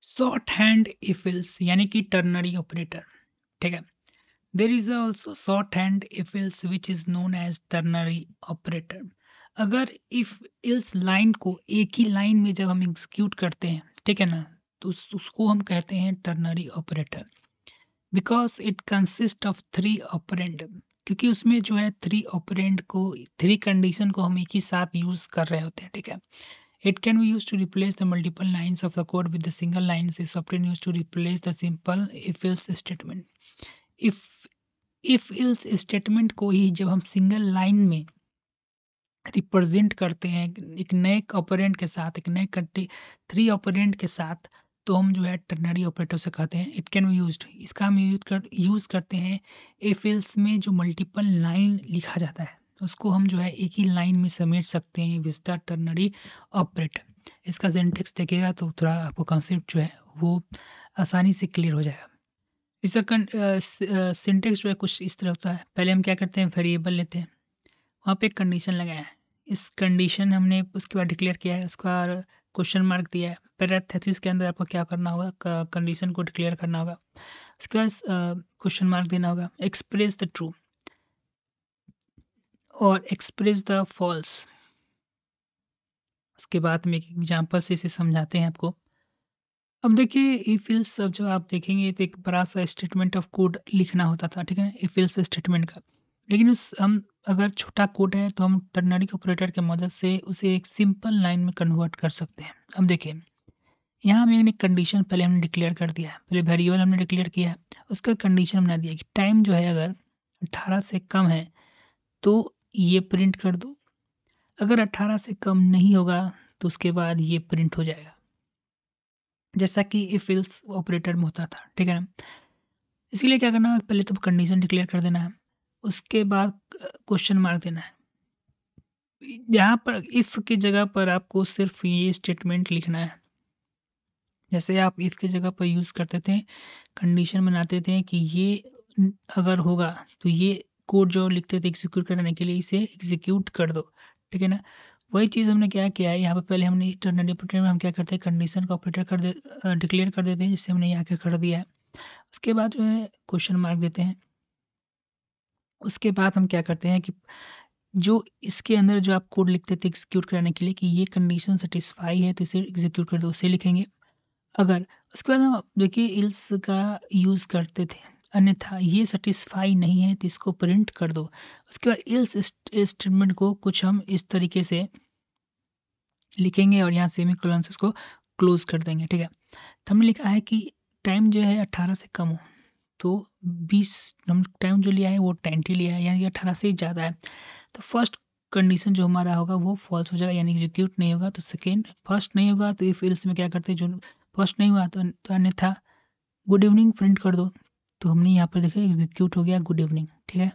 Short hand if else यानी कि ternary operator, ठीक है। There is also short hand if else which is known as ternary operator. अगर if else line को एक ही line में जब हम एग्जीक्यूट करते हैं, ठीक है ना, तो उसको हम कहते हैं ternary operator, because it consist of three operand. क्योंकि उसमें जो है थ्री ऑपरेंड को, थ्री कंडीशन को हम एक ही साथ यूज कर रहे होते हैं, ठीक है। It can be used to replace the multiple lines of the code with the single lines is often used to replace the simple if-else statement. If if-else statement को ही जब हम सिंगल लाइन में रिप्रेजेंट करते हैं एक नए operand के साथ, एक नए थ्री ऑपरेंड के साथ, तो हम जो है टर्नरी ऑपरेटर से कहते हैं। इट कैन बी यूज्ड, इसका हम यूज करते हैं इफ एल्स में जो मल्टीपल लाइन लिखा जाता है उसको हम जो है एक ही लाइन में समेट सकते हैं विद द टर्नरी ऑपरेटर। इसका सिंटेक्स देखिएगा तो थोड़ा आपको कॉन्सेप्ट जो है वो आसानी से क्लियर हो जाएगा। इसका सिंटेक्स जो है कुछ इस तरह होता है। पहले हम क्या करते हैं, वेरिएबल लेते हैं, वहाँ पे एक कंडीशन लगाया है, इस कंडीशन हमने उसके बाद डिक्लेयर किया है, उसका क्वेश्चन मार्क दिया है। पैरेंथेसिस के अंदर आपको क्या करना होगा, कंडीशन को डिक्लेयर करना होगा, उसके बाद क्वेश्चन मार्क देना होगा, एक्सप्रेस द ट्रू और एक्सप्रेस द फॉल्स। उसके बाद में एक एग्जांपल से इसे समझाते हैं आपको। अब देखिए इफ एल्स, अब जब आप देखेंगे तो एक बड़ा सा स्टेटमेंट ऑफ कोड लिखना होता था, ठीक है ना, इफ एल्स स्टेटमेंट का। लेकिन उस हम अगर छोटा कोड है तो हम टर्नरी ऑपरेटर की मदद से उसे एक सिंपल लाइन में कन्वर्ट कर सकते हैं। अब देखिए यहाँ हमने एक कंडीशन पहले हमने डिक्लेयर कर दिया है, पहले वेरिएबल हमने डिक्लेयर किया है, उसका कंडीशन बना दिया कि टाइम जो है अगर 18 से कम है तो ये प्रिंट कर दो, अगर 18 से कम नहीं होगा तो उसके बाद ये प्रिंट हो जाएगा, जैसा कि इफ एल्स ऑपरेटर में होता था, ठीक है ना। इसीलिए क्या करना है, पहले तो कंडीशन डिक्लेयर कर देना है, उसके बाद क्वेश्चन मार्क देना है। यहाँ पर इफ की जगह पर आपको सिर्फ ये स्टेटमेंट लिखना है, जैसे आप इफ की जगह पर यूज करते थे, कंडीशन बनाते थे कि ये अगर होगा तो ये कोड जो लिखते थे एग्जीक्यूट करने के लिए, इसे एग्जीक्यूट कर दो, ठीक है ना। वही चीज़ हमने क्या किया है, यहाँ पे पहले हमने टर्नरी ऑपरेटर में हम क्या करते हैं, कंडीशन का ऑपरेटर डिक्लेयर कर देते हैं, जिससे हमने यहाँ के कर दिया है। उसके बाद जो है क्वेश्चन मार्क देते हैं। उसके बाद हम क्या करते हैं कि जो इसके अंदर जो आप कोड लिखते थे एग्जीक्यूट कराने के लिए कि ये कंडीशन सेटिस्फाई है तो इसे एग्जीक्यूट कर दो, उसे लिखेंगे। अगर उसके बाद हम देखिए इल्स का यूज़ करते थे, अन्यथा ये सेटिस्फाई नहीं है तो इसको प्रिंट कर दो। उसके बाद इल्स स्टेटमेंट को कुछ हम इस तरीके से लिखेंगे और यहाँ सेमी कोलन से इसको क्लोज कर देंगे, ठीक है। तो हमने लिखा है कि टाइम जो है 18 से कम हो तो 20, हम टाइम जो लिया है वो 20 लिया है, यानी 18 से ज़्यादा है, तो फर्स्ट कंडीशन जो हमारा होगा वो फॉल्स हो जाएगा, यानी एग्जीक्यूट नहीं होगा। तो सेकेंड, फर्स्ट नहीं होगा तो इफ एल्स में क्या करते हैं, जो फर्स्ट नहीं हुआ तो अन्यथा गुड इवनिंग प्रिंट कर दो। तो हमने यहाँ पर देखा एग्जीक्यूट हो गया गुड इवनिंग, ठीक है।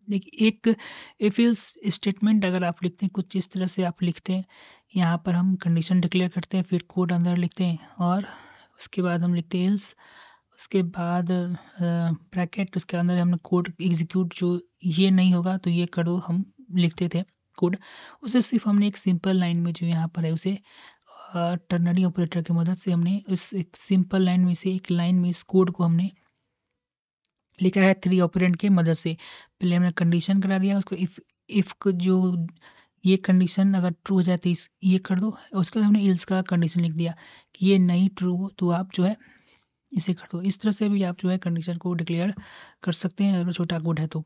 देखिए एक इफ एल्स स्टेटमेंट अगर आप लिखते हैं कुछ इस तरह से आप लिखते हैं, यहाँ पर हम कंडीशन डिक्लेयर करते हैं, फिर कोड अंदर लिखते हैं और उसके बाद हम लिखते हैं एल्स, उसके बाद ब्रैकेट, उसके अंदर हमने कोड एग्जीक्यूट, जो ये नहीं होगा तो ये कर दो, हम लिखते थे कोड। उसे सिर्फ हमने एक सिंपल लाइन में जो यहाँ पर है उसे टर्नरी ऑपरेटर की मदद से हमने उस एक सिंपल लाइन में से एक लाइन में इस कोड को हमने लिखा है थ्री ऑपरेंड के मदद से। पहले हमने कंडीशन करा दिया उसको, इफ जो ये कंडीशन अगर ट्रू हो जाए तो ये कर दो, उसके बाद हमने इल्स का कंडीशन लिख दिया कि ये नहीं ट्रू हो तो आप जो है इसे कर दो। इस तरह से भी आप जो है कंडीशन को डिक्लेयर कर सकते हैं अगर छोटा कोड है तो।